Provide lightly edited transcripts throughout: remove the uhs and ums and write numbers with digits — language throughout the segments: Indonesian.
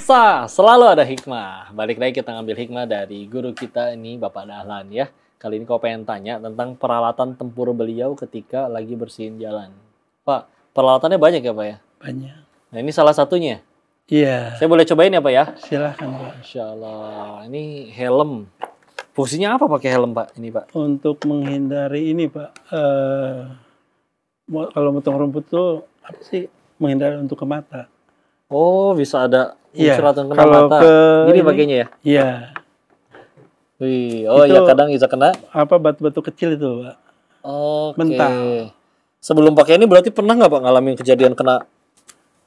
Pemirsa, selalu ada hikmah. Balik lagi kita ngambil hikmah dari guru kita ini, Bapak Dahlan ya. Kali ini kau pengen tanya tentang peralatan tempur beliau ketika lagi bersihin jalan. Pak, peralatannya banyak ya Pak ya? Banyak. Nah ini salah satunya. Iya. Saya boleh cobain ya Pak ya? Silahkan Pak. Masya Allah. Ini helm. Fungsinya apa pakai helm Pak? Ini Pak. Untuk menghindari ini Pak, kalau motong rumput tuh apa sih? Menghindari untuk ke mata. Oh bisa ada Iya. unsur kena Kalau mata. ke Gini ini, pakainya ya? Iya. Wih, oh Itu ya kadang bisa kena. apa batu-batu kecil itu Pak? Oke. Mental. Sebelum pakai ini berarti pernah nggak Pak ngalamin kejadian kena?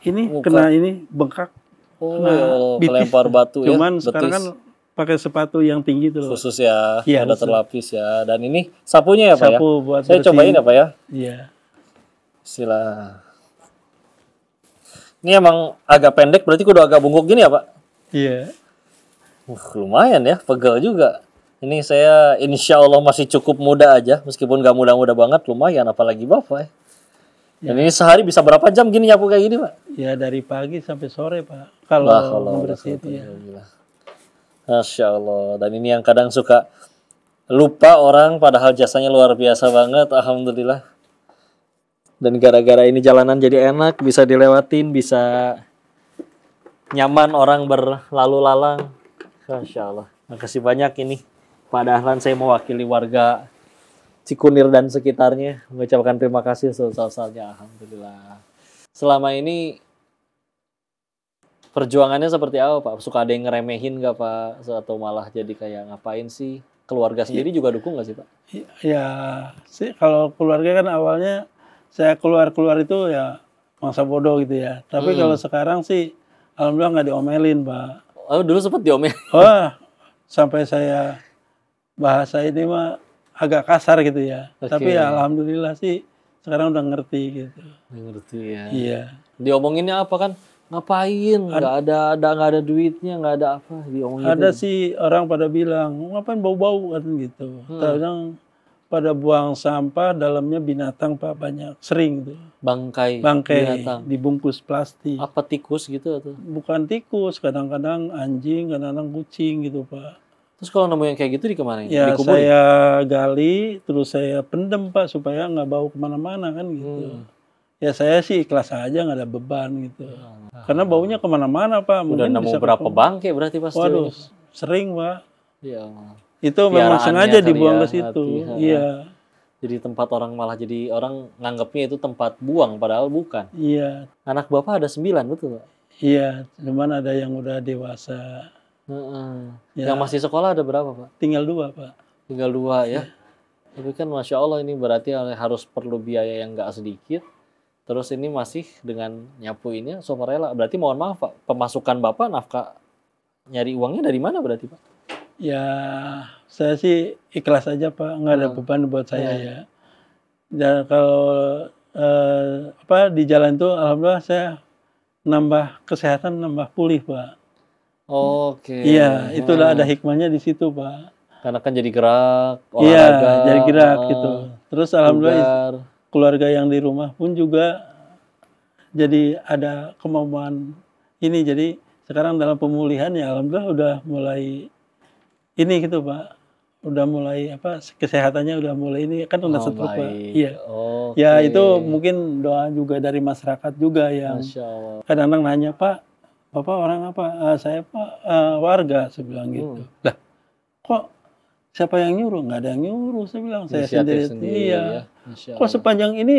Ini Muka. kena ini bengkak. Oh, Kena bitis. kelempar batu ya. Cuman sekarang betis. kan pakai sepatu yang tinggi tuh. Khusus ya, Iya, ada khusus. terlapis ya. Dan ini sapunya ya Pak ya? Sapu buat Saya bersihin. cobain ya Pak ya? Iya. Sila. Ini emang agak pendek, berarti kudu agak bungkuk gini ya Pak? Iya. Lumayan ya, pegel juga. Ini saya insya Allah masih cukup muda aja, meskipun gak muda-muda banget, lumayan. Apalagi Bapak ya. Dan ini sehari bisa berapa jam gini nyapu kayak gini Pak? Ya dari pagi sampai sore Pak. Kalau membersih itu ya. Masya Allah. Dan ini yang kadang suka lupa orang, padahal jasanya luar biasa banget. Alhamdulillah. Dan gara-gara ini jalanan jadi enak, bisa dilewatin, bisa nyaman orang berlalu lalang. Masya Allah. Makasih banyak ini Pak Dahlan, saya mewakili warga Cikunir dan sekitarnya mengucapkan terima kasih sebesar-besarnya. Alhamdulillah. Selama ini perjuangannya seperti apa Pak? Suka ada yang ngeremehin nggak Pak? Atau malah jadi kayak ngapain sih? Keluarga sendiri juga dukung nggak sih Pak? Ya sih kalau keluarga kan awalnya saya keluar itu ya mangsa bodoh gitu ya. Tapi kalau sekarang sih alhamdulillah nggak diomelin Pak. Oh dulu sempat diomelin. Oh sampai saya bahasa ini mah agak kasar gitu ya. Oke. Tapi ya alhamdulillah sih sekarang udah ngerti gitu. Ngerti ya. Iya. Diomonginnya apa kan? Ngapain? Nggak ada duitnya, nggak ada apa? Diomongin Ada gitu. sih orang pada bilang ngapain bau-bau kan gitu. Kadang pada buang sampah dalamnya binatang Pak banyak sering tuh. Bangkai binatang. Dibungkus plastik. Apa tikus gitu atau? Bukan tikus, kadang-kadang anjing, kadang-kadang kucing gitu Pak. Terus kalau nemu yang kayak gitu dikemanain? Ya Dikuburin? saya gali, terus saya pendem Pak supaya nggak bau kemana-mana kan gitu. Ya saya sih ikhlas aja nggak ada beban gitu. Karena baunya kemana-mana Pak. Udah Mungkin nemu bisa berapa bangkai berarti pasti? Waduh, sering Pak. Ya. Itu memang Piaraannya sengaja kali dibuang ya, ke situ. hati-hati. Iya, Jadi tempat orang malah jadi orang nganggapnya itu tempat buang padahal bukan. iya, Anak Bapak ada 9 betul Pak? iya. Cuman ada yang udah dewasa. Heeh. Ya. Yang masih sekolah ada berapa Pak? Tinggal 2 Pak. Tinggal 2 ya. Tapi kan Masya Allah ini berarti harus perlu biaya yang nggak sedikit. Terus ini masih dengan nyapuinnya sukarela. Berarti mohon maaf Pak, pemasukan Bapak nafkah nyari uangnya dari mana berarti Pak? Ya, saya sih ikhlas aja Pak. Nggak ada beban buat saya ya. Dan kalau di jalan itu alhamdulillah saya nambah kesehatan, nambah pulih Pak. Oke. Iya, itulah ada hikmahnya di situ Pak. Karena kan jadi gerak, Iya, olahraga. jadi gerak gitu. Terus alhamdulillah Bugar. keluarga yang di rumah pun juga jadi ada kemampuan ini. Jadi sekarang dalam pemulihan ya alhamdulillah udah mulai ini gitu Pak. Udah mulai kesehatannya udah mulai ini kan udah setruk Pak. Baik. Iya. Oke. Ya itu mungkin doa juga dari masyarakat juga yang Masya Allah. kadang-kadang nanya Pak, Bapak orang apa? Saya Pak warga, saya bilang gitu. Lah kok siapa yang nyuruh? Nggak ada yang nyuruh, saya bilang. Saya Inisiatif sendiri. Iya. ya. Masya Kok Allah. sepanjang ini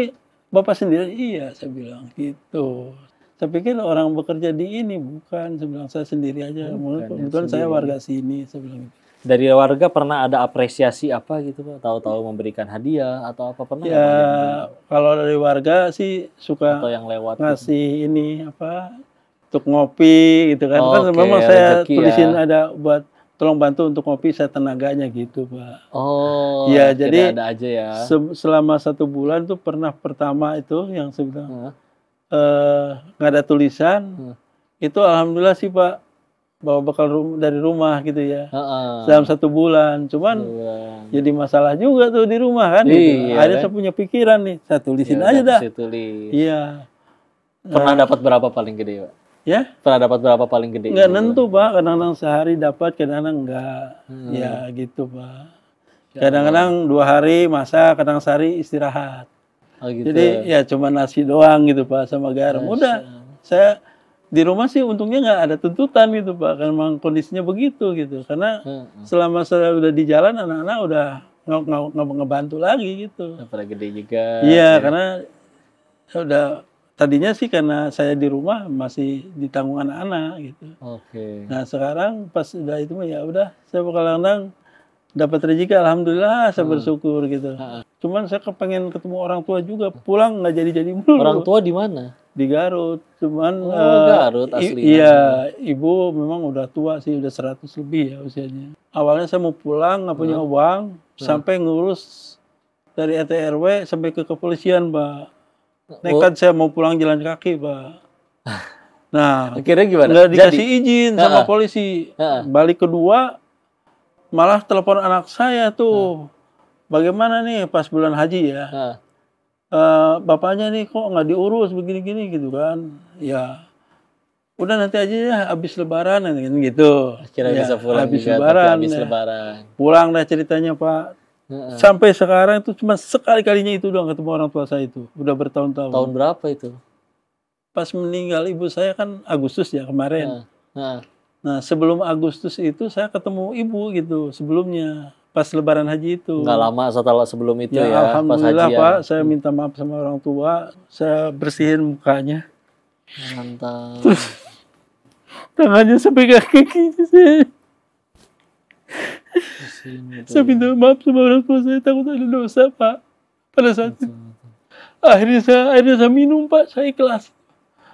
Bapak sendiri? Iya, saya bilang gitu. Saya pikir orang bekerja di ini bukan, saya bilang saya sendiri aja. Kebetulan saya warga sini, saya bilang gitu. Dari warga pernah ada apresiasi apa gitu Pak? Tahu-tahu memberikan hadiah atau apa pernah? Ya kalau dari warga sih suka Atau yang lewat gitu? ngasih ini untuk ngopi gitu kan. Kan Oke, memang saya rezeki tulisin ya. ada buat tolong bantu untuk ngopi saya tenaganya gitu Pak. Oh, Ya akhirnya jadi ada aja ya. selama 1 bulan tuh pernah pertama itu yang saya bilang Heeh. nggak ada tulisan. Itu alhamdulillah sih Pak bawa bekal dari rumah gitu ya. Heeh. Dalam 1 bulan. Cuman jadi masalah juga tuh di rumah kan. Gitu. Iya, Akhirnya kan? saya punya pikiran nih, saya tulisin Ya aja udah, dah. saya tulis. Iya. Pernah dapat berapa paling gede Pak? Ya, Pernah dapat berapa paling gede? nggak nentu Pak. Kadang-kadang sehari dapat, kadang-kadang enggak. Ya gitu Pak. Kadang-kadang 2 hari masak, kadang sehari istirahat. Oh gitu. Jadi ya cuma nasi doang gitu Pak sama garam. Udah, saya di rumah sih untungnya nggak ada tuntutan gitu Pak. Karena memang kondisinya begitu gitu. Karena selama saya udah di jalan, anak-anak udah nggak ngebantu lagi gitu. Pada gede juga. Iya, karena udah tadinya sih karena saya di rumah masih ditanggung anak-anak gitu. Oke. Nah sekarang pas udah itu mah ya udah, saya kadang dapat rezeki, alhamdulillah saya bersyukur gitu. Cuman saya kepengen ketemu orang tua juga, pulang nggak jadi mulu. Orang tua di mana? Di Garut, cuman Garut aslinya. iya, ibu memang udah tua sih, udah 100 lebih ya usianya. Awalnya saya mau pulang nggak punya uang, sampai ngurus dari RT RW sampai ke kepolisian Pak. Nekat saya mau pulang jalan kaki Pak. Nah, Akhirnya gimana? nggak dikasih izin sama polisi. Heeh. Balik kedua, malah telepon anak saya tuh. Bagaimana nih pas bulan haji ya? Nah, Bapaknya nih kok nggak diurus begini-gini gitu kan? Ya, udah nanti aja ya habis lebaran gitu. akhirnya Ya, bisa pulang habis juga, tapi lebaran. habis Ya. lebaran. Pulang dah ceritanya Pak. Sampai sekarang itu cuma sekali-kalinya itu doang ketemu orang tua saya itu. Udah bertahun-tahun. Tahun berapa itu? Pas meninggal ibu saya kan Agustus ya kemarin. Nah, Nah sebelum Agustus itu saya ketemu ibu gitu sebelumnya. Pas lebaran haji itu. nggak lama setelah sebelum itu Ya, ya, pas alhamdulillah hajian. Pak, saya minta maaf sama orang tua, saya bersihin mukanya, Mantap. tangannya sampai kaki saya. Saya minta maaf sama orang tua saya, takut ada dosa Pak. Pada saat itu, akhirnya saya minum Pak, saya ikhlas.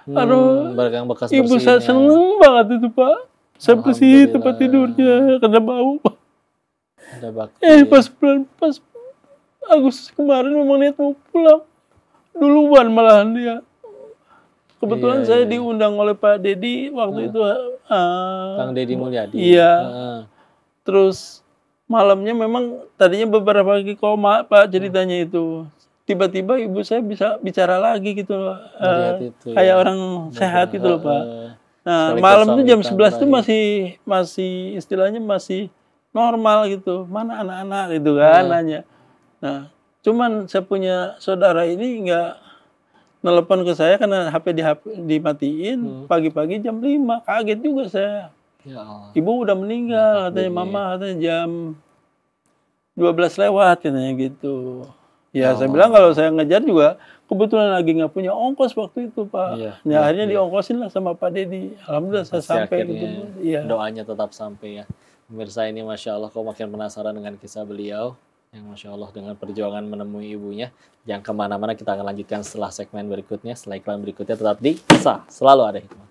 Aduh, Barang bekas ibu bersihnya. saya seneng banget itu Pak. Saya bersihin tempat tidurnya karena bau. Ada bakti. Pas Agustus kemarin memang niat mau pulang. Duluan malahan dia. Kebetulan saya diundang oleh Pak Dedi waktu itu. Kang Deddy Mulyadi. Iya. Terus malamnya memang tadinya beberapa kali koma Pak ceritanya itu. Tiba-tiba ibu saya bisa bicara lagi gitu loh. Itu, Kayak ya. orang sehat itu loh Pak. Nah, Sekali malam itu jam kesulitan 11 itu masih istilahnya masih normal gitu. Mana anak-anak gitu kan nanya. Nah, cuman saya punya saudara ini nggak nelpon ke saya karena HP dimatiin pagi-pagi jam 5. Kaget juga saya. Ya Allah. Ibu udah meninggal katanya mama katanya jam 12 lewat katanya gitu. Ya, saya bilang kalau saya ngejar juga kebetulan lagi nggak punya ongkos waktu itu Pak. Iya, Akhirnya diongkosin lah sama Pak Dedi. Alhamdulillah saya Pasti sampai akhirnya gitu. Iya. doanya tetap sampai ya. Pemirsa ini Masya Allah, kau makin penasaran dengan kisah beliau. Yang Masya Allah dengan perjuangan menemui ibunya. Jangan kemana-mana, kita akan lanjutkan setelah segmen berikutnya. Setelah iklan berikutnya tetap di Kisah Selalu Ada Hikmah.